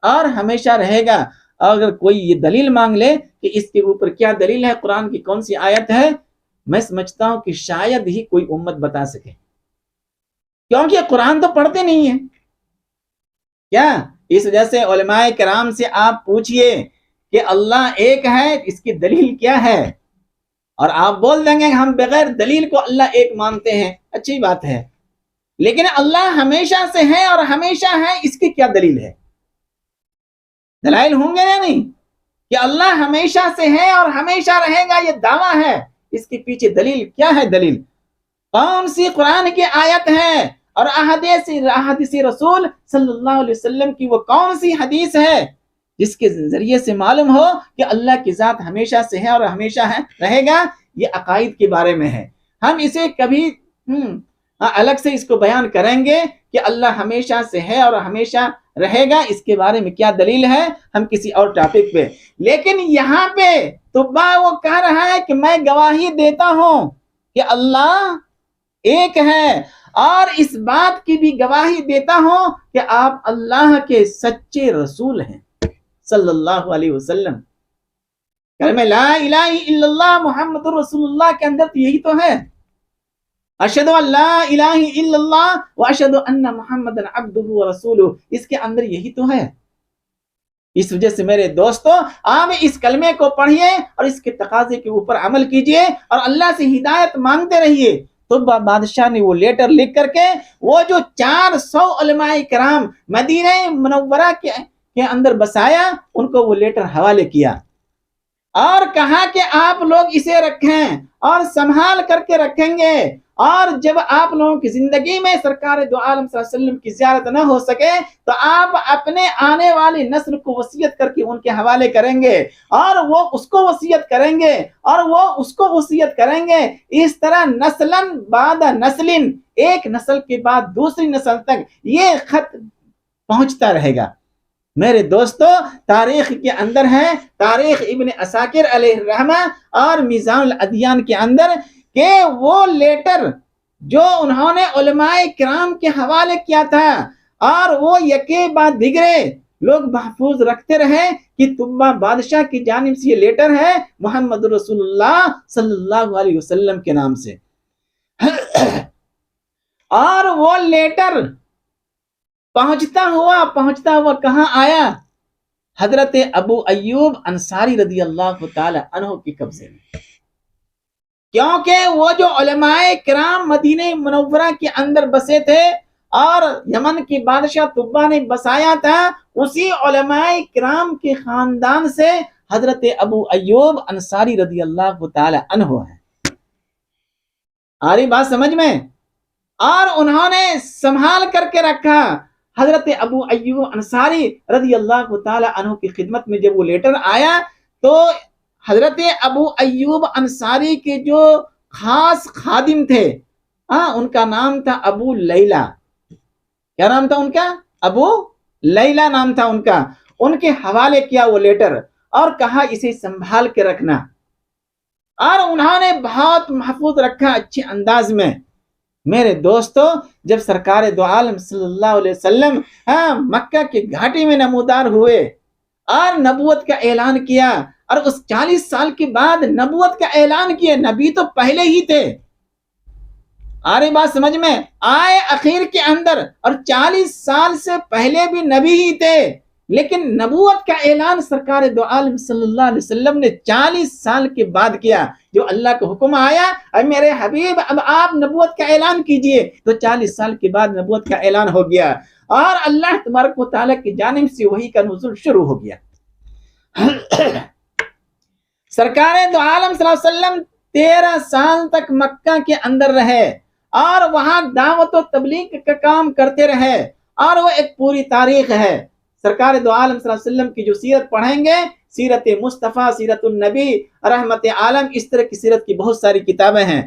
اور ہمیشہ رہے گا؟ اگر کوئی یہ دلیل مانگ لے کہ اس کے اوپر کیا دلیل ہے، قرآن کی کون سی آیت ہے، میں سمجھتا ہوں کہ شاید ہی کوئی امت بتا سکے، کیونکہ قرآن تو پڑھتے نہیں ہیں کیا؟ اس وجہ سے علماء کرام سے آپ پوچھئے کہ اللہ ایک ہے، اس کی دلیل کیا ہے، اور آپ بول دیں گے ہم بغیر دلیل کو اللہ ایک مانتے ہیں، اچھی بات ہے، لیکن اللہ ہمیشہ سے ہے اور ہمیشہ ہے، اس کی کیا دلیل ہے؟ دلائل ہوں گے یا نہیں کہ اللہ ہمیشہ سے ہے اور ہمیشہ رہے گا، یہ دعویٰ ہے، اس کے پیچھے دلیل کیا ہے؟ دلیل کون سی قرآن کی آیت ہے، اور احادیث رسول صلی اللہ علیہ وسلم کی وہ کون سی حدیث ہے جس کے ذریعے سے معلوم ہو کہ اللہ کی ذات ہمیشہ سے ہے اور ہمیشہ ہے رہے گا؟ یہ عقائد کے بارے میں ہے، ہم اسے کبھی الگ سے اس کو بیان کریں گے کہ اللہ ہمیشہ سے ہے اور ہمیشہ رہے گا، اس کے بارے میں کیا دلیل ہے، ہم کسی اور ٹاپک پہ۔ لیکن یہاں پہ تو وہ کہہ رہا ہے کہ میں گواہی دیتا ہوں کہ اللہ ایک ہے، اور اس بات کی بھی گواہی دیتا ہوں کہ آپ اللہ کے سچے رسول ہیں صلی اللہ علیہ وسلم۔ کلمہ لا الہ الا اللہ محمد رسول اللہ کے اندر تو یہی تو ہے، اشہد ان لا الہ الا اللہ واشہد ان محمد عبدہ ورسولہ، اس کے اندر یہی تو ہے۔ اس وجہ سے میرے دوستو، آپ اس کلمے کو پڑھیے اور اس کے تقاضے کے اوپر عمل کیجئے، اور اللہ سے ہدایت مانگتے رہیے۔ تو بادشاہ نے وہ لیٹر لکھ کر کے وہ جو 400 علماء کرام مدینہ منورہ کے اندر بسایا، ان کو وہ لیٹر حوالے کیا، اور کہا کہ آپ لوگ اسے رکھیں اور سنبھال کر کے رکھیں گے، اور جب آپ لوگوں کی زندگی میں سرکار دو عالم صلی اللہ علیہ وسلم کی زیارت نہ ہو سکے تو آپ اپنے آنے والی نسل کو وصیت کر کے ان کے حوالے کریں گے، اور وہ اس کو وصیت کریں گے، اور وہ اس کو وصیت کریں گے، اس طرح نسلاً بعد نسلن، ایک نسل کے بعد دوسری نسل تک یہ خط پہنچتا رہے گا۔ میرے دوستو، تاریخ کے اندر ہے، تاریخ ابن عساکر علیہ الرحمہ اور میزان الادیان کے اندر، کہ وہ لیٹر جو انہوں نے علماء کرام کے حوالے کیا تھا، اور وہ یکے بعد دیگرے لوگ محفوظ رکھتے رہے کہ تبا بادشاہ کی جانب سے یہ لیٹر ہے محمد رسول اللہ صلی اللہ علیہ وسلم کے نام سے. اور وہ لیٹر پہنچتا ہوا کہاں آیا؟ حضرت ابو ایوب انصاری رضی اللہ تعالی عنہ کے قبضے میں. کیونکہ وہ جو علماء کرام مدینہ منورہ کے اندر بسے تھے اور یمن کی بادشاہ طبا نے بسایا تھا، اسی علماء کرام کے خاندان سے حضرت ابو ایوب انصاری رضی اللہ تعالی عنہ ہے. آ رہی بات سمجھ میں؟ اور انہوں نے سنبھال کر کے رکھا. حضرت ابو ایوب انصاری رضی اللہ تعالی عنہ کی خدمت میں جب وہ لیٹر آیا تو حضرت ابو ایوب انصاری کے جو خاص خادم تھے ان کا نام تھا ابو لیلہ. کیا نام تھا ان کا؟ ابو لیلہ نام تھا ان کا. ان کے حوالے کیا وہ لیٹر اور کہا اسے سنبھال کے رکھنا، اور انہوں نے بہت محفوظ رکھا اچھے انداز میں. میرے دوستو، جب سرکار دو عالم صلی اللہ علیہ وسلم مکہ کے گھاٹی میں نمودار ہوئے اور نبوت کا اعلان کیا، اور اس 40 سال کے بعد نبوت کا اعلان کیا، نبی تو پہلے ہی تھے. آ رہی بات سمجھ میں؟ آئے اخیر کے اندر اور 40 سال سے پہلے بھی نبی ہی تھے، لیکن نبوت کا اعلان سرکار دو عالم صلی اللہ علیہ وسلم نے 40 سال کے بعد کیا. جو اللہ کا حکم آیا، اے میرے حبیب اب آپ نبوت کا اعلان کیجئے، تو 40 سال کے بعد نبوت کا اعلان ہو گیا اور اللہ تبارک و تعالیٰ کی جانب سے وحی کا نزول شروع ہو گیا. سرکار دو عالم صلی اللہ علیہ وسلم 13 سال تک مکہ کے اندر رہے اور وہاں دعوت و تبلیغ کا کام کرتے رہے، اور وہ ایک پوری تاریخ ہے. سرکار دو عالم صلی اللہ علیہ وسلم کی جو سیرت پڑھیں گے، سیرت مصطفیٰ، سیرت النبی، رحمت عالم، اس طرح کی سیرت کی بہت ساری کتابیں ہیں.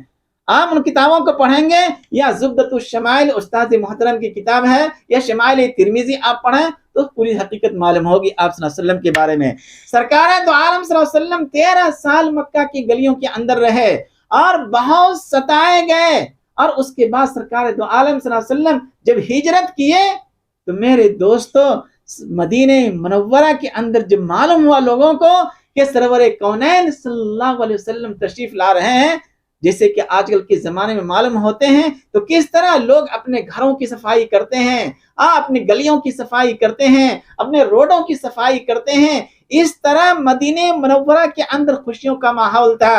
آپ ان کتابوں کو پڑھیں گے، یا زبدۃ الشمائل استاد محترم کی کتاب ہے، یا شمائل ترمذی آپ پڑھیں تو پوری حقیقت معلوم ہوگی آپ صلی اللہ علیہ وسلم کے بارے میں. سرکار دو عالم صلی اللہ علیہ وسلم 13 سال مکہ کی گلیوں کے اندر رہے اور بہت ستائے گئے، اور اس کے بعد سرکار دو عالم صلی اللہ علیہ وسلم جب ہجرت کیے تو میرے دوستو مدینہ منورہ کے اندر جب معلوم ہوا لوگوں کو کہ سرور کونین صلی اللہ علیہ وسلم تشریف لا رہے ہیں، جیسے کہ آج کل کے زمانے میں معلوم ہوتے ہیں، تو کس طرح لوگ اپنے گھروں کی صفائی کرتے ہیں، اپنی گلیوں کی صفائی کرتے ہیں، اپنے روڈوں کی صفائی کرتے ہیں. اس طرح مدینہ منورہ کے اندر خوشیوں کا ماحول تھا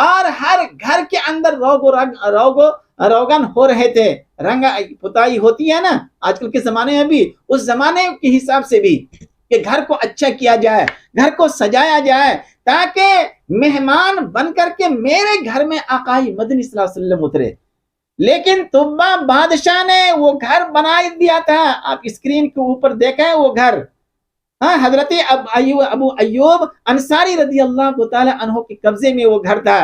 اور ہر گھر کے اندر روغن ہو رہے تھے. رنگ پتائی ہوتی ہے نا آج کل کے زمانے میں بھی، اس زمانے کے حساب سے بھی کہ گھر کو اچھا کیا جائے، گھر کو سجایا جائے، تاکہ مہمان بن کر کے میرے گھر میں آقای مدنی صلی اللہ علیہ وسلم اترے. لیکن طبا بادشاہ نے وہ گھر بنا دیا تھا. آپ اسکرین کے اوپر دیکھیں وہ گھر، حضرت ابو ایوب انصاری رضی اللہ تعالی عنہ کے قبضے میں وہ گھر تھا،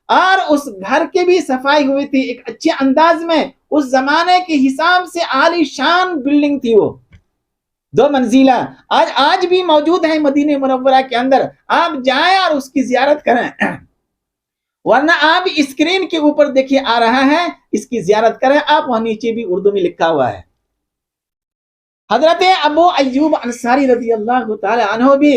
اور اس گھر کی بھی صفائی ہوئی تھی ایک اچھے انداز میں. اس زمانے کے حساب سے عالی شان بلڈنگ تھی، وہ 2 منزلہ آج بھی موجود ہے مدینہ منورہ کے اندر. آپ جائیں اور اس کی زیارت کریں، ورنہ آپ اسکرین کے اوپر دیکھیے آ رہا ہے، اس کی زیارت کریں آپ، وہاں نیچے بھی اردو میں لکھا ہوا ہے. حضرت ابو ایوب انصاری رضی اللہ تعالی عنہ بھی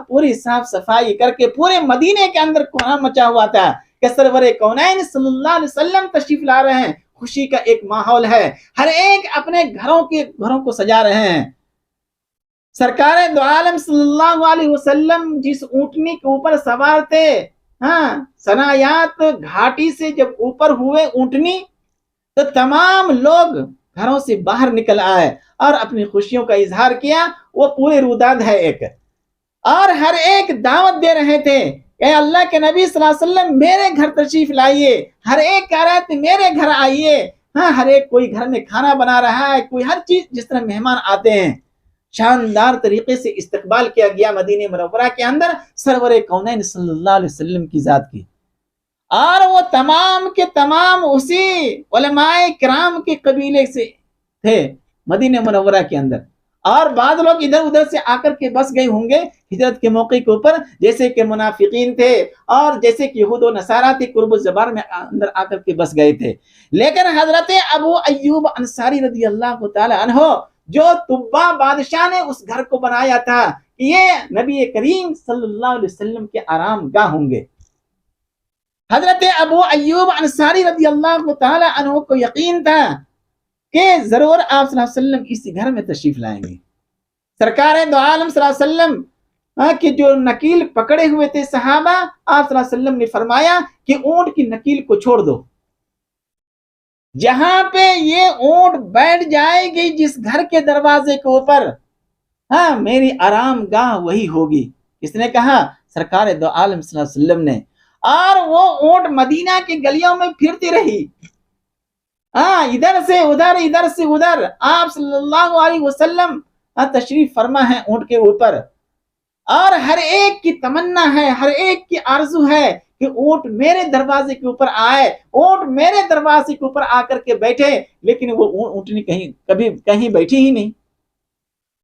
پوری صاف صفائی کر کے پورے مدینے کے اندر کوہرام مچا ہوا تھا کہ سرور کونین صلی اللہ علیہ وسلم تشریف لا رہے ہیں. خوشی کا ایک ماحول ہے، ہر ایک اپنے گھروں کو سجا رہے ہیں. سرکار دو عالم صلی اللہ علیہ وسلم جس اونٹنی کے اوپر سوار تھے، سنایات گھاٹی سے جب اوپر ہوئے اونٹنی، تو تمام لوگ گھروں سے باہر نکل آئے اور اپنی خوشیوں کا اظہار کیا. وہ پورے روداد ہے ایک، اور ہر ایک دعوت دے رہے تھے کہ اللہ کے نبی صلی اللہ علیہ وسلم میرے گھر تشریف لائیے. ہر ایک کہہ رہے تھے میرے گھر آئیے. ہر ایک کوئی گھر میں کھانا بنا رہا ہے، کوئی ہر چیز جس طرح مہمان آتے ہیں. شاندار طریقے سے استقبال کیا گیا مدینہ منورہ کے اندر سرور کونین صلی اللہ علیہ وسلم کی ذات کی. اور وہ تمام کے تمام اسی علماء کرام کے قبیلے سے تھے مدینہ منورہ کے اندر. اور بعض لوگ ادھر ادھر سے آ کر کے بس گئے ہوں گے ہجرت کے موقع کے اوپر، جیسے کہ منافقین تھے اور جیسے کہ یہود و نصارہ تھے، قرب الزبار میں اندر آ کر کے بس گئے تھے. لیکن حضرت ابو ایوب انصاری رضی اللہ تعالی عنہ جو طبا بادشاہ نے اس گھر کو بنایا تھا کہ یہ نبی کریم صلی اللہ علیہ وسلم کے آرام گاہ ہوں گے۔ حضرت ابو ایوب انصاری رضی اللہ تعالی عنہ کو یقین تھا کہ ضرور آپ صلی اللہ علیہ وسلم اسی گھر میں تشریف لائیں گے۔ سرکار دو عالم صلی اللہ علیہ وسلم کہ جو نکیل پکڑے ہوئے تھے صحابہ، آپ صلی اللہ علیہ وسلم نے فرمایا کہ اونٹ کی نکیل کو چھوڑ دو، جہاں پہ یہ اونٹ بیٹھ جائے گی جس گھر کے دروازے کے اوپر، میری آرام گاہ وہی ہوگی۔ کس نے کہا؟ سرکار دو عالم صلی اللہ علیہ وسلم نے۔ اور وہ اونٹ مدینہ کی گلیوں میں پھرتی رہی، ادھر سے ادھر ادھر سے ادھر۔ آپ صلی اللہ علیہ وسلم تشریف فرما ہے اونٹ کے اوپر، اور ہر ایک کی تمنا ہے، ہر ایک کی آرزو ہے کہ اونٹ میرے دروازے کے اوپر آئے، اونٹ میرے دروازے کے اوپر آ کر کے بیٹھے، لیکن وہ اونٹنی کہیں بیٹھی ہی نہیں۔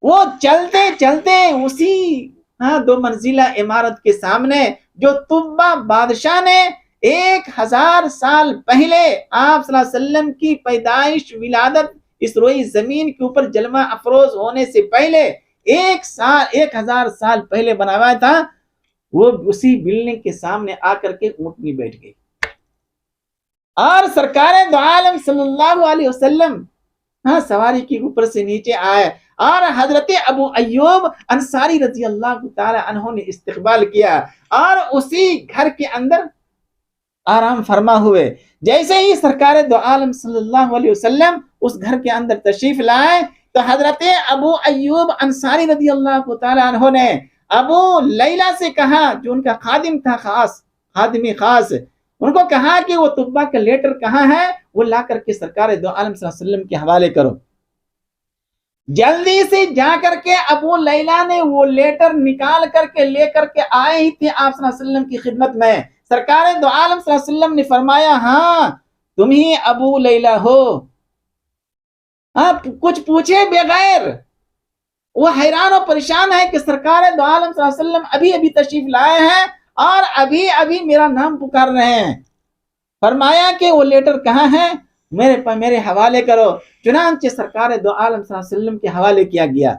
وہ چلتے چلتے اسی 2 منزلہ عمارت کے سامنے جو طبا بادشاہ نے 1000 سال پہلے آپ صلی اللہ علیہ وسلم کی پیدائش ولادت اس روئی زمین کے اوپر جلوہ افروز ہونے سے پہلے 1000 سال پہلے بنایا تھا، وہ اسی بلڈنگ کے سامنے آ کر کے اونٹنی بیٹھ گئی، اور سرکار دو عالم صلی اللہ علیہ وسلم سواری کے اوپر سے نیچے آئے، اور حضرت ابو ایوب انصاری رضی اللہ تعالی عنہ نے استقبال کیا، اور اسی گھر کے اندر آرام فرما ہوئے۔ جیسے ہی سرکار دو عالم صلی اللہ علیہ وسلم اس گھر کے اندر تشریف لائے تو حضرت ابو ایوب انصاری رضی اللہ تعالی عنہ نے ابو لیلہ سے کہا، جو ان کا خادم تھا، خادمی خاص، ان کو کہا کہ وہ طبا کا لیٹر کہاں ہے، وہ لا کر کے سرکار دو عالم صلی اللہ علیہ وسلم کے حوالے کرو۔ جلدی سے جا کر کے ابو لیلہ نے وہ لیٹر نکال کر کے لے کر کے آئے ہی تھے آپ صلی اللہ علیہ وسلم کی خدمت میں۔ سرکار دو عالم صلی اللہ علیہ وسلم نے فرمایا، ہاں تم ہی ابو لیلہ ہو؟ کچھ پوچھے بغیر وہ حیران و پریشان ہے کہ سرکار دو عالم صلی اللہ علیہ وسلم ابھی تشریف لائے ہیں اور ابھی میرا نام پکار رہے ہیں۔ فرمایا کہ وہ لیٹر کہاں ہے، میرے حوالے کرو۔ چنانچہ سرکار دو عالم صلی اللہ علیہ وسلم کے حوالے کیا گیا۔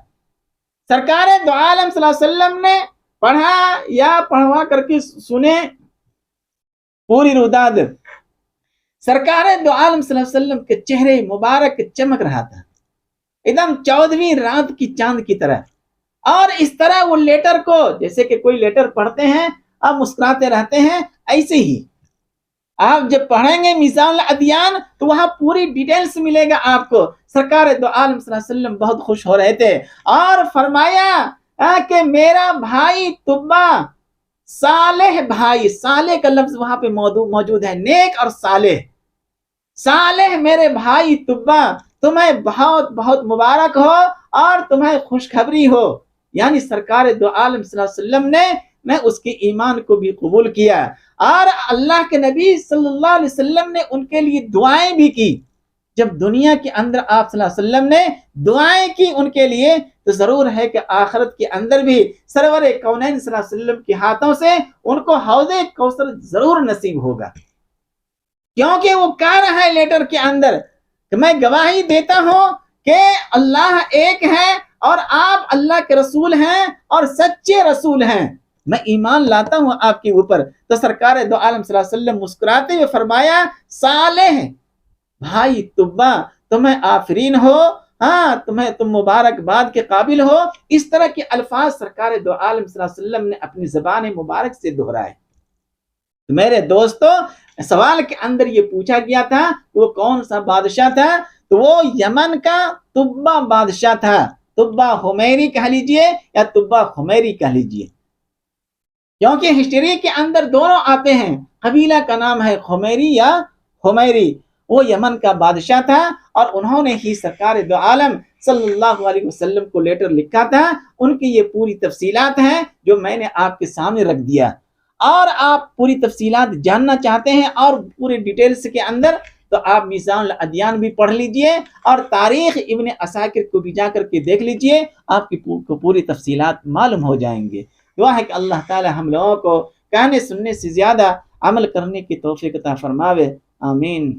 سرکار دو عالم صلی اللہ علیہ وسلم نے پڑھا یا پڑھوا کر کے سنے پوری روداد۔ سرکار دو عالم صلی اللہ علیہ وسلم کے چہرے مبارک چمک رہا تھا، ایک دم 14ویں رات کی چاند کی طرح، اور اس طرح وہ لیٹر کو، جیسے کہ کوئی لیٹر پڑھتے ہیں آپ مسکراتے رہتے ہیں، ایسے ہی آپ جب پڑھیں گے میزان الادیان تو وہاں پوری ڈیٹیلز ملے گا آپ کو۔ سرکار دو عالم صلی اللہ علیہ وسلم بہت خوش ہو رہے تھے، اور فرمایا کہ میرا بھائی طبا، صالح بھائی، صالح کا لفظ وہاں پہ موجود ہے، نیک اور صالح، صالح میرے بھائی طبا، تمہیں بہت بہت مبارک ہو اور تمہیں خوشخبری ہو۔ یعنی سرکار دو عالم صلی اللہ علیہ وسلم نے اس کے ایمان کو بھی قبول کیا، اور اللہ کے نبی صلی اللہ علیہ وسلم نے ان کے لیے دعائیں بھی کی۔ جب دنیا کے اندر آپ صلی اللہ علیہ وسلم نے دعائیں کی ان کے لیے، تو ضرور ہے کہ آخرت کے اندر بھی سرور کونین صلی اللہ علیہ وسلم کے ہاتھوں سے ان کو حوض کوثر ضرور نصیب ہوگا، کیونکہ وہ کہہ رہا ہے لیٹر کے اندر کہ میں گواہی دیتا ہوں کہ اللہ ایک ہے اور آپ اللہ کے رسول ہیں اور سچے رسول ہیں، میں ایمان لاتا ہوں آپ کے اوپر۔ تو سرکار دو عالم صلی اللہ علیہ وسلم مسکراتے ہوئے فرمایا، صالح بھائی طبا، تمہیں آفرین ہو، تم مبارکباد کے قابل ہو۔ اس طرح کے الفاظ سرکار دو عالم صلی اللہ علیہ وسلم نے اپنی زبان مبارک سے دہرائے۔ میرے دوستو، سوال کے اندر یہ پوچھا گیا تھا وہ کون سا بادشاہ تھا، تو وہ یمن کا طبا بادشاہ تھا۔ طبا حمیری کہہ لیجئے یا طبا خمیری کہہ لیجئے، کیونکہ ہسٹری کے اندر دونوں آتے ہیں، قبیلہ کا نام ہے خمیری یا حمیری۔ وہ یمن کا بادشاہ تھا، اور انہوں نے ہی سرکار دو عالم صلی اللہ علیہ وسلم کو لیٹر لکھا تھا۔ ان کی یہ پوری تفصیلات ہیں جو میں نے آپ کے سامنے رکھ دیا، اور آپ پوری تفصیلات جاننا چاہتے ہیں اور پورے ڈیٹیلز کے اندر، تو آپ میزان الادیان بھی پڑھ لیجئے اور تاریخ ابن عساکر کو بھی جا کر کے دیکھ لیجئے، آپ کی پوری تفصیلات معلوم ہو جائیں گے۔ دعا ہے کہ اللہ تعالی ہم لوگوں کو کہنے سننے سے زیادہ عمل کرنے کی توفیق عطا فرماوے، آمین۔